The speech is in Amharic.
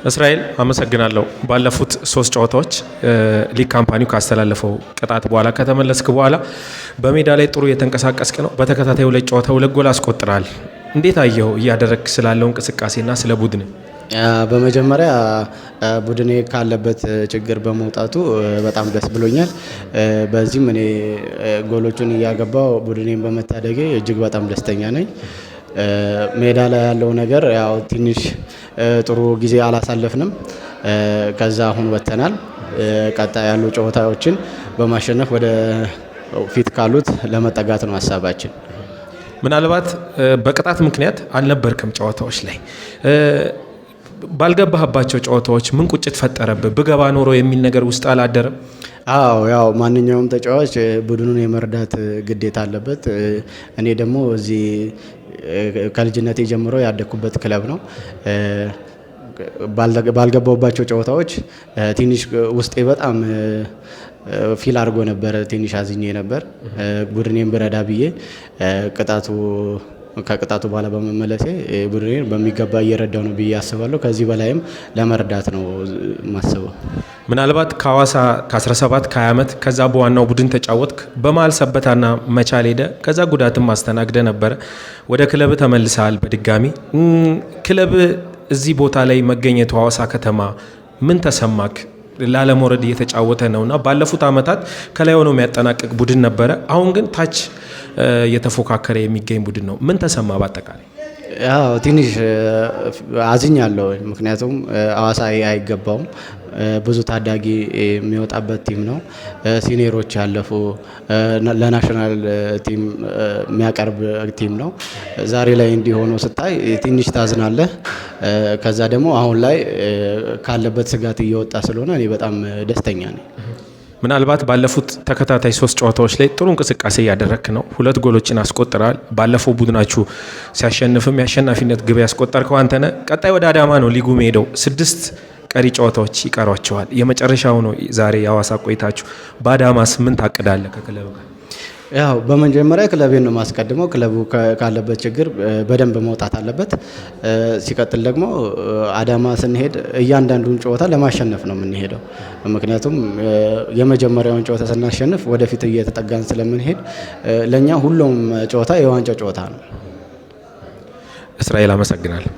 እስራኤል አመሰግናለሁ። ባለፉት 3 ጨዋታዎች ሊግ ካምፓኒው ካስተላለፈው ቅጣት በኋላ ከተመለስክ በኋላ በሜዳ ላይ ጥሩ የተንቀሳቀስክ ነው። በተከታታይ 2 ጨዋታ 2 ጎል አስቆጥራል። እንዴት አየው እያደረግክ ስላለው እንቅስቃሴና ስለ ቡድን? በመጀመሪያ ቡድኔ ካለበት ችግር በመውጣቱ በጣም ደስ ብሎኛል። በዚህም እኔ ጎሎቹን እያገባው ቡድኔን በመታደጌ እጅግ በጣም ደስተኛ ነኝ። ሜዳ ላይ ያለው ነገር ያው ትንሽ ጥሩ ጊዜ አላሳለፍንም። ከዛ አሁን ወጥተናል። ቀጣይ ያሉ ጨዋታዎችን በማሸነፍ ወደ ፊት ካሉት ለመጠጋት ነው ሀሳባችን። ምናልባት በቅጣት ምክንያት አልነበርክም ጨዋታዎች ላይ። ባልገባህባቸው ጨዋታዎች ምን ቁጭት ፈጠረብህ? ብገባ ኖሮ የሚል ነገር ውስጥ አላደረም? አዎ ያው ማንኛውም ተጫዋች ቡድኑን የመርዳት ግዴታ አለበት። እኔ ደግሞ እዚህ ከልጅነቴ ጀምሮ ያደኩበት ክለብ ነው። ባልገባባቸው ጨዋታዎች ትንሽ ውስጤ በጣም ፊል አድርጎ ነበር። ትንሽ አዝኜ ነበር ቡድኔን ብረዳ ብዬ። ከቅጣቱ በኋላ በመመለሴ ቡድኔን በሚገባ እየረዳው ነው ብዬ አስባለሁ። ከዚህ በላይም ለመርዳት ነው ማስበው። ምናልባት ከሐዋሳ ከ17 ከ20 ዓመት ከዛ በዋናው ቡድን ተጫወትክ። በመሀል ሰበታና መቻል ሄደ። ከዛ ጉዳትም ማስተናግደ ነበረ። ወደ ክለብ ተመልሰሃል በድጋሚ። ክለብ እዚህ ቦታ ላይ መገኘቱ ሐዋሳ ከተማ ምን ተሰማክ? ላለመውረድ እየተጫወተ ነውና ባለፉት ዓመታት ከላይ ሆኖ የሚያጠናቅቅ ቡድን ነበረ። አሁን ግን ታች እየተፎካከረ የሚገኝ ቡድን ነው። ምን ተሰማ ባጠቃላይ? ያው ትንሽ አዝኛለሁ። ምክንያቱም ሐዋሳ አይገባውም። ብዙ ታዳጊ የሚወጣበት ቲም ነው። ሲኒየሮች ያለፉ ለናሽናል ቲም የሚያቀርብ ቲም ነው። ዛሬ ላይ እንዲሆኑ ስታይ ትንሽ ታዝናለህ። ከዛ ደግሞ አሁን ላይ ካለበት ስጋት እየወጣ ስለሆነ እኔ በጣም ደስተኛ ነኝ። ምናልባት ባለፉት ተከታታይ 3 ጨዋታዎች ላይ ጥሩ እንቅስቃሴ እያደረክ ነው። 2 ጎሎችን አስቆጥራል። ባለፈው ቡድናችሁ ሲያሸንፍም የአሸናፊነት ግብ ያስቆጠርከው አንተ ነህ። ቀጣይ ወደ አዳማ ነው ሊጉ ሄደው 6 ቀሪ ጨዋታዎች ይቀሯቸዋል። የመጨረሻው ነው ዛሬ የሐዋሳ ቆይታችሁ። በአዳማስ ምን ታቅዳለህ ከክለቡ ጋር? ያው በመጀመሪያ ክለቤን ነው ማስቀድመው። ክለቡ ካለበት ችግር በደንብ መውጣት አለበት። ሲቀጥል ደግሞ አዳማ ስንሄድ እያንዳንዱን ጨዋታ ለማሸነፍ ነው የምንሄደው። ምክንያቱም የመጀመሪያውን ጨዋታ ስናሸንፍ ወደፊት እየተጠጋን ስለምንሄድ ለኛ ሁሉም ጨዋታ የዋንጫ ጨዋታ ነው። እስራኤል አመሰግናለሁ።